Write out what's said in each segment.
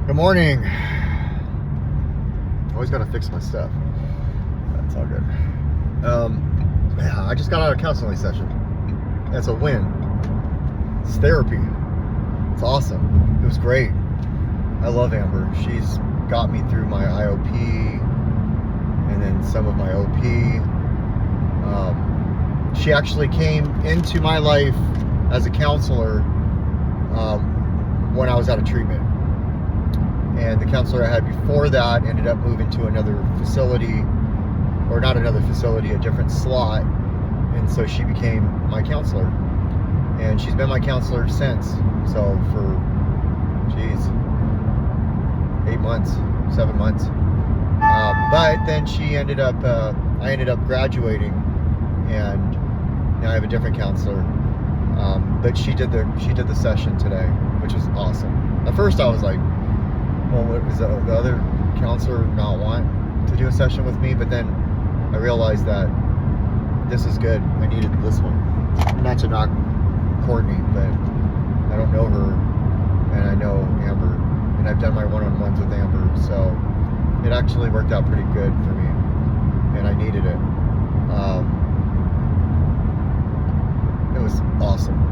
Good morning. Always gotta fix my stuff. That's all good. Yeah, I just got out of a counseling session. That's a win. It's therapy. It's awesome. It was great. I love Amber. She's got me through my IOP and then some of my OP. She actually came into my life as a counselor when I was out of treatment. And the counselor I had before that ended up moving to another facility, or not another facility, a different slot. And so she became my counselor. And she's been my counselor since. So for, 8 months, 7 months. But then she ended up, I ended up graduating, and now I have a different counselor. But she did the session today, which was awesome. At first I was like, well, what was the other counselor not want to do a session with me? But then I realized that this is good. I needed this one. Not to knock Courtney, but I don't know her, and I know Amber, and I've done my one-on-ones with Amber, so it actually worked out pretty good for me, and I needed it. It was awesome.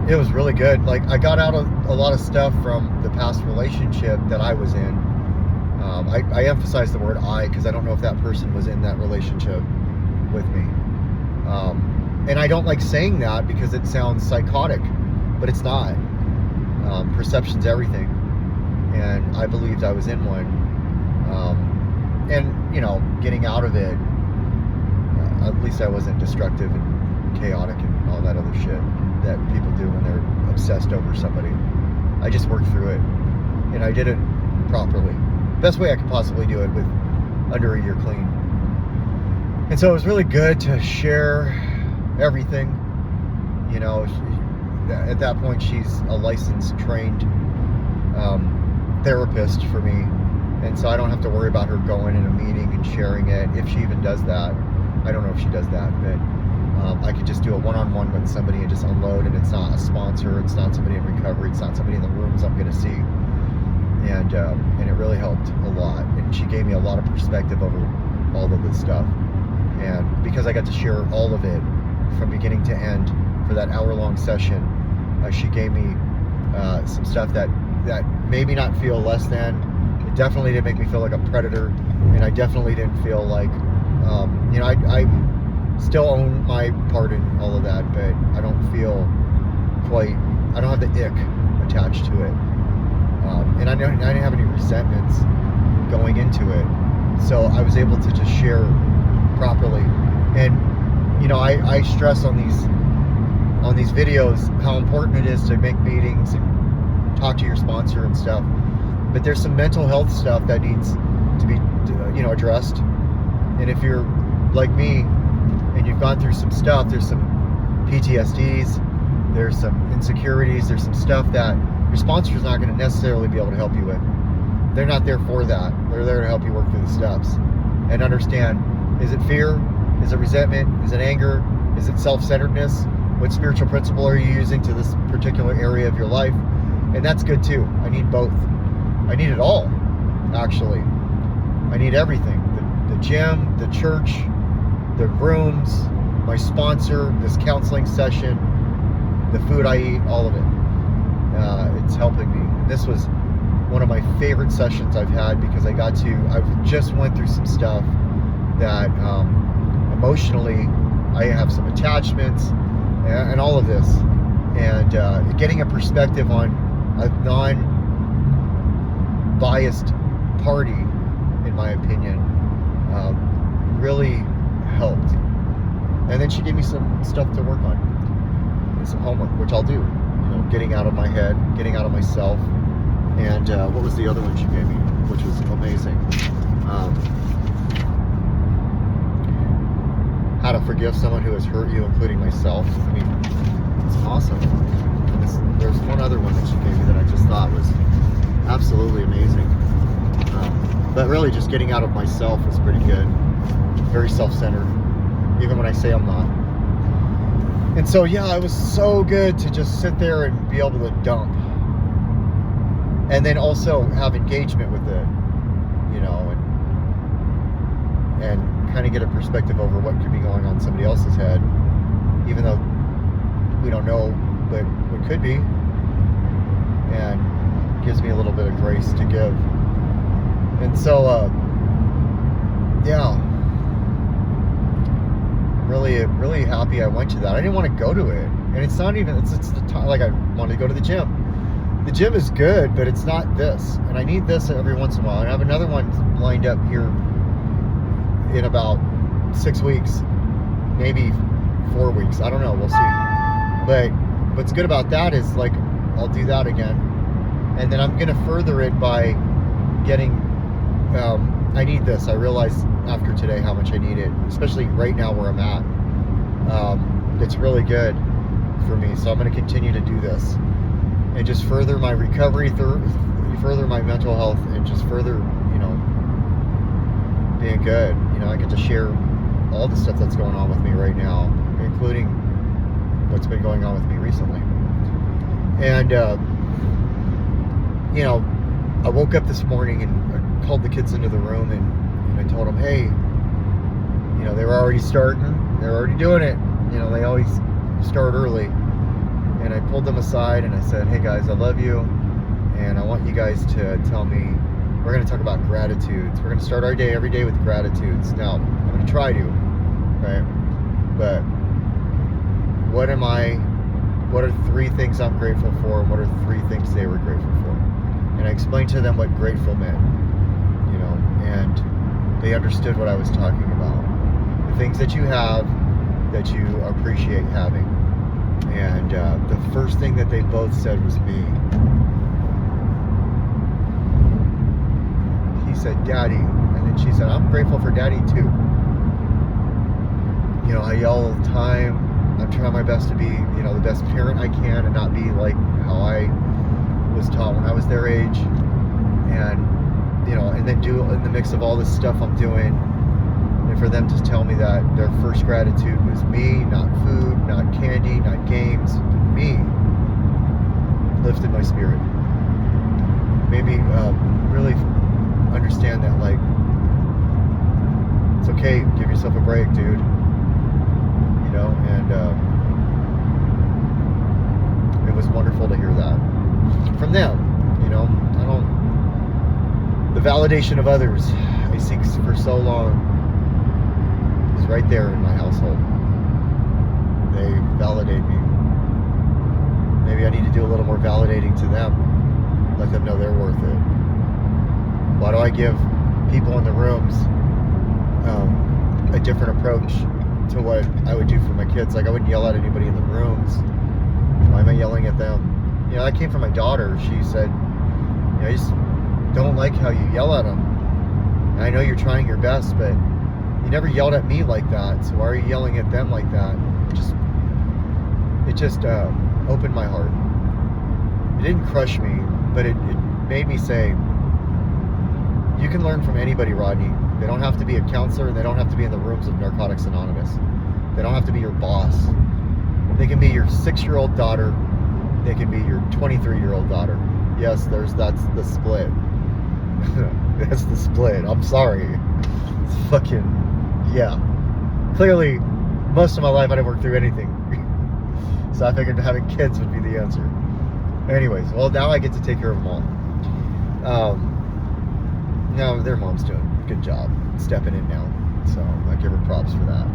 It was really good. Like, I got out of a lot of stuff from the past relationship that I was in. I emphasize the word I because I don't know if that person was in that relationship with me. And I don't like saying that because it sounds psychotic, but it's not. Perception's everything. And I believed I was in one. And, you know, getting out of it, at least I wasn't destructive and chaotic and all that other shit that people do when they're obsessed over somebody. I just worked through it, and I did it properly. Best way I could possibly do it with under a year clean. And so it was really good to share everything. You know, at that point, she's a licensed, trained therapist for me, and so I don't have to worry about her going in a meeting and sharing it, if she even does that. I don't know if she does that, but I could just do a one-on-one with somebody and just unload, and it's not a sponsor, it's not somebody in recovery, it's not somebody in the rooms I'm going to see, and it really helped a lot, and she gave me a lot of perspective over all of this stuff, and because I got to share all of it from beginning to end for that hour-long session, she gave me some stuff that made me not feel less than. It definitely didn't make me feel like a predator, and I definitely didn't feel like, you know, I still own my part in all of that, but I don't feel quite, I don't have the ick attached to it. And I didn't have any resentments going into it. So I was able to just share properly. And, you know, I stress on these videos how important it is to make meetings and talk to your sponsor and stuff. But there's some mental health stuff that needs to be, you know, addressed. And if you're like me, and you've gone through some stuff, there's some PTSDs, there's some insecurities, there's some stuff that your sponsor's not going to necessarily be able to help you with. They're not there for that. They're there to help you work through the steps and understand, is it fear? Is it resentment? Is it anger? Is it self-centeredness? What spiritual principle are you using to this particular area of your life? And that's good too. I need both. I need it all, actually. I need everything. The gym, the church, the rooms, my sponsor, this counseling session, the food I eat, all of it. It's helping me. And this was one of my favorite sessions I've had because I just went through some stuff that emotionally I have some attachments and all of this. And getting a perspective on a non-biased party, in my opinion, really helped. And then she gave me some stuff to work on and some homework, which I'll do. You know, getting out of my head, getting out of myself. And what was the other one she gave me, which was amazing? How to forgive someone who has hurt you, including myself. I mean, it's awesome. There's one other one that she gave me that I just thought was absolutely amazing. But really just getting out of myself was pretty good. Very self-centered, even when I say I'm not. And so, yeah, it was so good to just sit there and be able to dump and then also have engagement with it, you know, and kind of get a perspective over what could be going on in somebody else's head, even though we don't know, but what could be, and gives me a little bit of grace to give. And so, yeah, really happy I went to that. I didn't want to go to it, and it's not even, it's the time, like, I wanted to go to the gym. The gym is good, but it's not this, and I need this every once in a while. And I have another one lined up here in about 6 weeks, maybe 4 weeks. I don't know. We'll see. But what's good about that is, like, I'll do that again, and then I'm gonna further it by getting. I need this. I realized after today how much I need it, especially right now where I'm at. It's really good for me, so I'm gonna continue to do this and just further my recovery, further my mental health, and just further, you know, being good. You know, I get to share all the stuff that's going on with me right now, including what's been going on with me recently. And you know, I woke up this morning and I called the kids into the room, and I told them, hey, you know, they were already starting, they're already doing it. You know, they always start early. And I pulled them aside and I said, hey guys, I love you, and I want you guys to tell me, we're going to talk about gratitudes. We're going to start our day every day with gratitudes. Now, I'm going to try to, right? But what are 3 things I'm grateful for, and what are 3 things they were grateful for? And I explained to them what grateful meant, you know, and they understood what I was talking about. The things that you have that you appreciate having. And the first thing that they both said was me. He said, Daddy. And then she said, I'm grateful for Daddy too. You know, I yell all the time. I'm trying my best to be, you know, the best parent I can and not be like how I was taught when I was their age. And, you know, and then do in the mix of all this stuff I'm doing. And for them to tell me that their first gratitude was me, not food, not candy, not games, me, lifted my spirit. Made me really understand that, like, it's okay, give yourself a break, dude. You know, and it was wonderful to hear that from them. You know, the validation of others I seek for so long is right there in my household. They validate me. Maybe I need to do a little more validating to them. Let them know they're worth it. Why do I give people in the rooms a different approach to what I would do for my kids? Like, I wouldn't yell at anybody in the rooms. Why am I yelling at them? You know, that came from my daughter. She said, you know, I just don't like how you yell at them. And I know you're trying your best, but you never yelled at me like that, so why are you yelling at them like that? It just opened my heart. It didn't crush me, but it made me say, you can learn from anybody, Rodney. They don't have to be a counselor, and they don't have to be in the rooms of Narcotics Anonymous. They don't have to be your boss. They can be your 6-year-old daughter. They can be your 23-year-old daughter. Yes, that's the split. That's the split. I'm sorry. It's fucking, yeah. Clearly, most of my life I didn't work through anything. So I figured having kids would be the answer. Anyways, well, now I get to take care of them all. Now their mom's doing a good job stepping in now. So I give her props for that.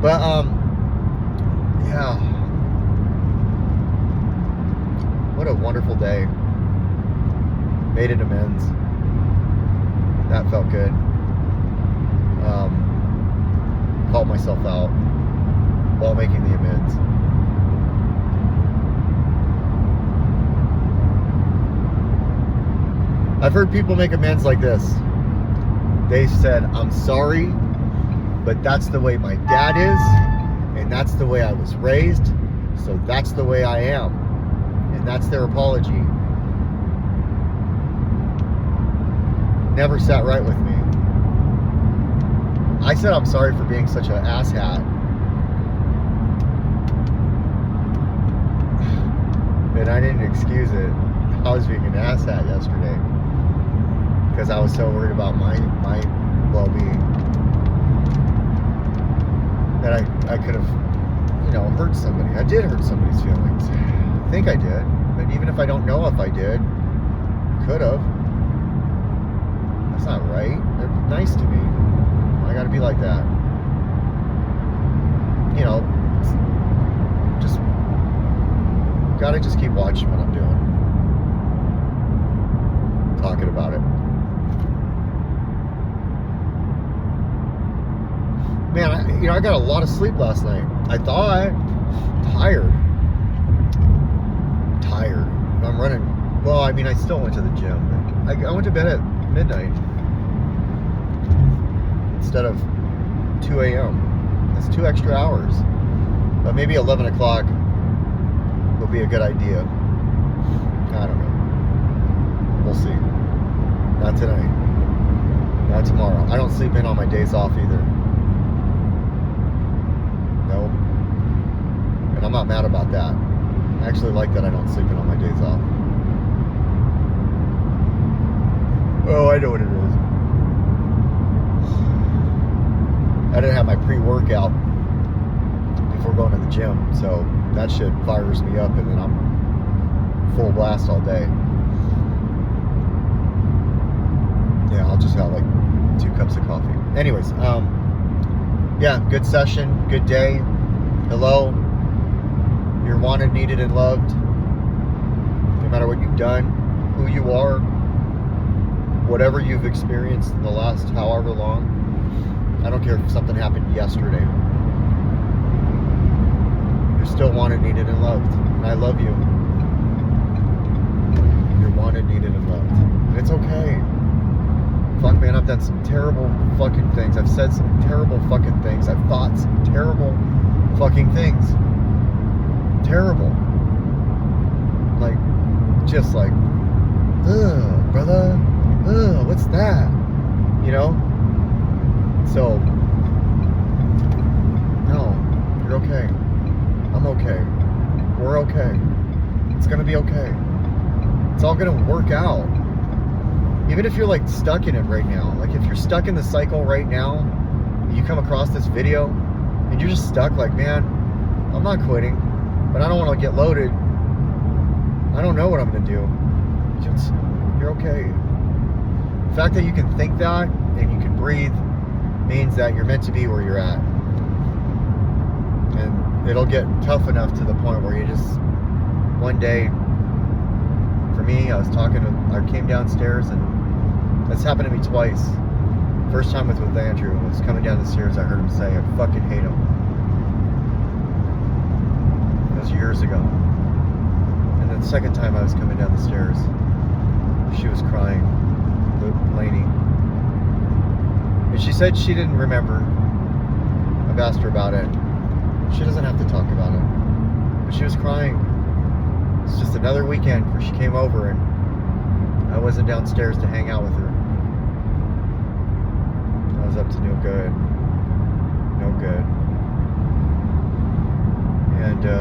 But, yeah. What a wonderful day. Made an amends. That felt good. Called myself out while making the amends. I've heard people make amends like this. They said, I'm sorry, but that's the way my dad is, and that's the way I was raised, so that's the way I am. And that's their apology. Never sat right with me. I said I'm sorry for being such an asshat. And I didn't excuse it. I was being an asshat yesterday because I was so worried about my well-being that I could have, hurt somebody. I did hurt somebody's feelings. I think I did, but even if I don't know if I did, could have. That's not right. They're nice to me. I gotta be like that. Gotta just keep watching what I'm doing. Talking about it. Man, I got a lot of sleep last night. I thought. Tired. I'm running. Well, I still went to the gym. I went to bed at midnight instead of 2 a.m. That's 2 extra hours. But maybe 11 o'clock will be a good idea. I don't know. We'll see. Not tonight. Not tomorrow. I don't sleep in on my days off either. No. And I'm not mad about that. I actually like that I don't sleep in on my days off. Oh, I know what it is. I didn't have my pre-workout before going to the gym, so that shit fires me up, and then I'm full blast all day. Yeah, I'll just have like 2 cups of coffee. Anyways, yeah, good session, good day. Hello. You're wanted, needed, and loved. No matter what you've done, who you are, whatever you've experienced in the last however long. I don't care if something happened yesterday. You're still wanted, needed, and loved. And I love you. You're wanted, needed, and loved. And it's okay. Fuck, man, I've done some terrible fucking things. I've said some terrible fucking things. I've thought some terrible fucking things. Terrible. Like, just like, ugh, brother. Ugh, what's that? So, no, you're okay. I'm okay. We're okay. It's gonna be okay. It's all gonna work out. Even if you're like stuck in it right now, like if you're stuck in the cycle right now, you come across this video and you're just stuck like, man, I'm not quitting, but I don't want to get loaded. I don't know what I'm gonna do. You're okay. The fact that you can think that and you can breathe means that you're meant to be where you're at. And it'll get tough enough to the point where you just, one day, for me, I came downstairs, and that's happened to me twice. First time was with Andrew. I was coming down the stairs, I heard him say, I fucking hate him. That was years ago. And then the second time I was coming down the stairs, she was crying, Lainey. And she said she didn't remember. I've asked her about it. She doesn't have to talk about it. But she was crying. It's just another weekend where she came over and I wasn't downstairs to hang out with her. I was up to no good. No good. And I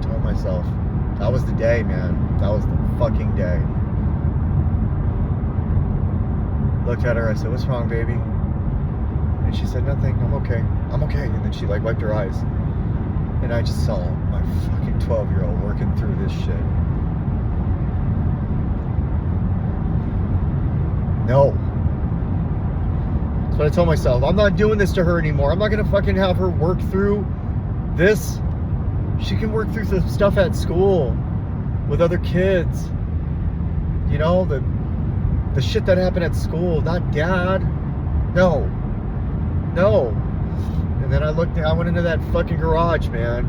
told myself, that was the day, man. That was the fucking day. Looked at her, I said, what's wrong, baby? And she said, nothing, I'm okay. I'm okay. And then she like wiped her eyes. And I just saw my fucking 12-year-old working through this shit. No. That's what I told myself. I'm not doing this to her anymore. I'm not gonna fucking have her work through this. She can work through the stuff at school with other kids. The shit that happened at school, not dad. No. And then I went into that fucking garage, man.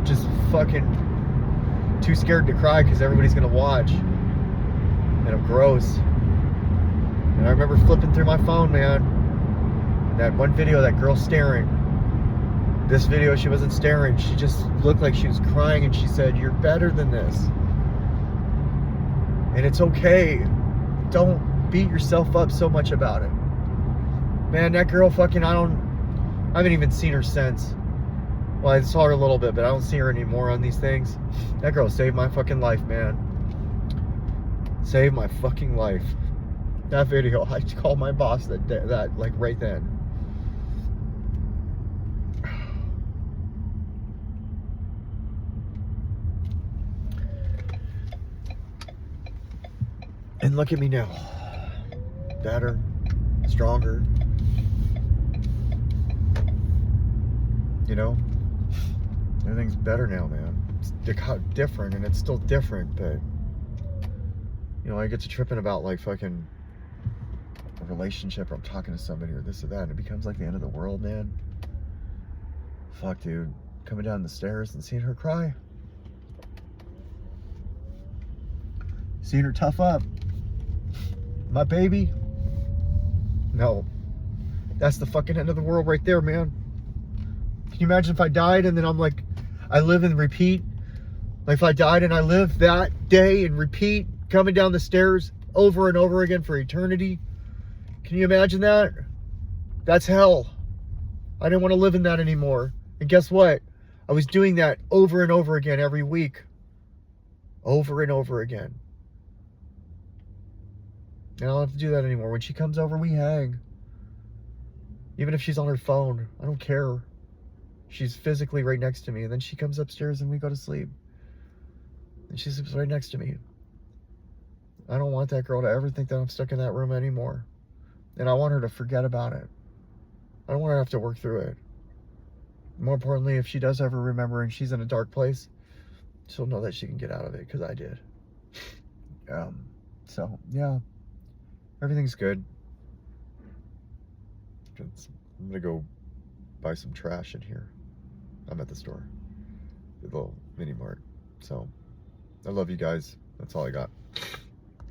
Just fucking too scared to cry because everybody's gonna watch. And I'm gross. And I remember flipping through my phone, man. That one video, that girl staring. This video, she wasn't staring. She just looked like she was crying, and she said, you're better than this. And it's okay. Don't beat yourself up so much about it. Man, that girl fucking, I haven't even seen her since. Well, I saw her a little bit, but I don't see her anymore on these things. That girl saved my fucking life, man. Saved my fucking life. That video, I called my boss that like right then. And look at me now. Better, stronger. You know? Everything's better now, man. It's different, and it's still different, but you know, I get to tripping about like fucking a relationship, or I'm talking to somebody, or this or that, and it becomes like the end of the world, man. Fuck, dude. Coming down the stairs and seeing her cry. Seeing her tough up. My baby. No. That's the fucking end of the world right there, man. Can you imagine if I died and then I'm like, I live and repeat? Like if I died and I lived that day and repeat, coming down the stairs over and over again for eternity? Can you imagine that? That's hell. I didn't want to live in that anymore. And guess what? I was doing that over and over again every week. Over and over again. And I don't have to do that anymore. When she comes over, we hang. Even if she's on her phone, I don't care. She's physically right next to me. And then she comes upstairs and we go to sleep. And she sleeps right next to me. I don't want that girl to ever think that I'm stuck in that room anymore. And I want her to forget about it. I don't want her to have to work through it. More importantly, if she does ever remember and she's in a dark place, she'll know that she can get out of it, because I did. So, yeah. Everything's good. I'm going to go buy some trash in here. I'm at the store. The little mini mart. So, I love you guys. That's all I got.